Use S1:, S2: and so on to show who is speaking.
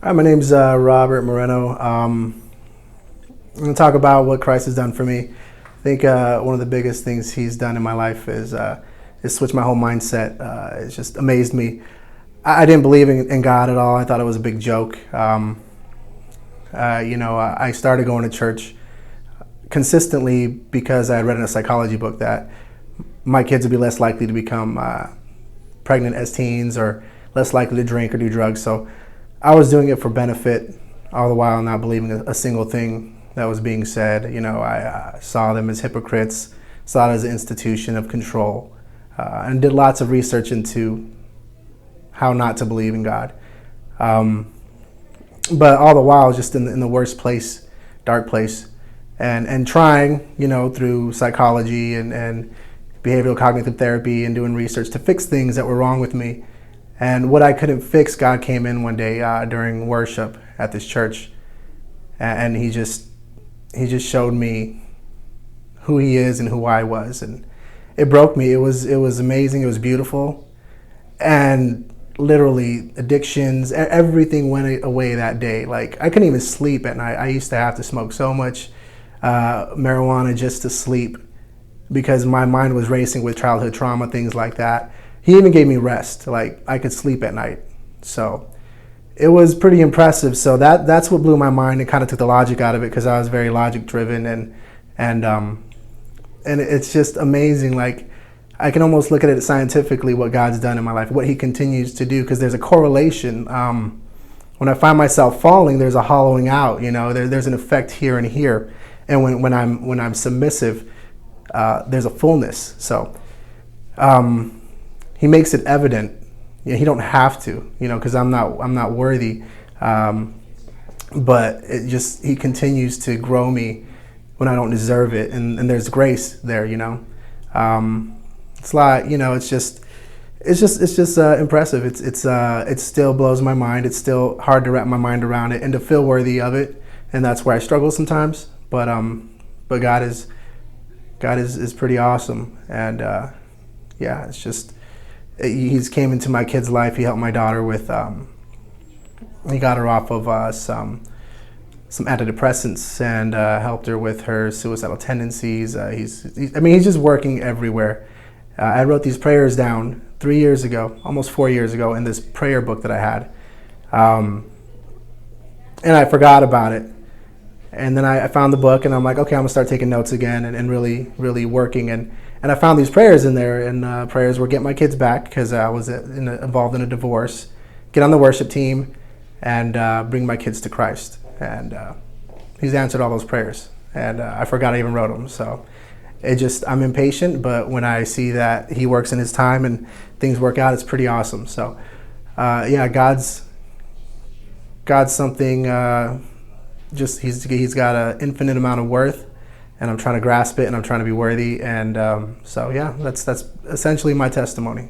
S1: Hi, my name's Robert Moreno. I'm going to talk about what Christ has done for me. I think one of the biggest things He's done in my life is switch my whole mindset. It's just amazed me. I didn't believe in God at all. I thought it was a big joke. I started going to church consistently because I had read in a psychology book that my kids would be less likely to become pregnant as teens or less likely to drink or do drugs. So I was doing it for benefit, all the while not believing a single thing that was being said. I saw them as hypocrites, saw it as an institution of control, and did lots of research into how not to believe in God. But all the while, just in the worst place, dark place, and trying, through psychology and behavioral cognitive therapy and doing research to fix things that were wrong with me. And what I couldn't fix, God came in one day during worship at this church, and He just showed me who He is and who I was, and it broke me. It was amazing. It was beautiful, and literally addictions, everything went away that day. Like, I couldn't even sleep at night. I used to have to smoke so much marijuana just to sleep because my mind was racing with childhood trauma, things like that. He even gave me rest. Like, I could sleep at night. So it was pretty impressive. So that's what blew my mind and kind of took the logic out of it, because I was very logic driven, and it's just amazing. Like, I can almost look at it scientifically, what God's done in my life, what He continues to do, because there's a correlation. When I find myself falling, there's a hollowing out. There's an effect here and here, and when I'm submissive, there's a fullness. So He makes it evident. He don't have to, because I'm not worthy. But He continues to grow me when I don't deserve it, and there's grace there. It's like, it's just impressive. It still blows my mind. It's still hard to wrap my mind around it and to feel worthy of it, and that's where I struggle sometimes. But God is pretty awesome, and it's just. He's came into my kid's life. He helped my daughter with, he got her off of some antidepressants, and helped her with her suicidal tendencies. He's just working everywhere. I wrote these prayers down 3 years ago, almost 4 years ago, in this prayer book that I had. And I forgot about it. And then I found the book, and I'm like, okay, I'm gonna start taking notes again and really, really working. And I found these prayers in there, and prayers were get my kids back, because I was involved in a divorce, get on the worship team, and bring my kids to Christ. And He's answered all those prayers, and I forgot I even wrote them. So I'm impatient, but when I see that He works in His time and things work out, it's pretty awesome. So God's something. He's got an infinite amount of worth, and I'm trying to grasp it, and I'm trying to be worthy. And that's essentially my testimony.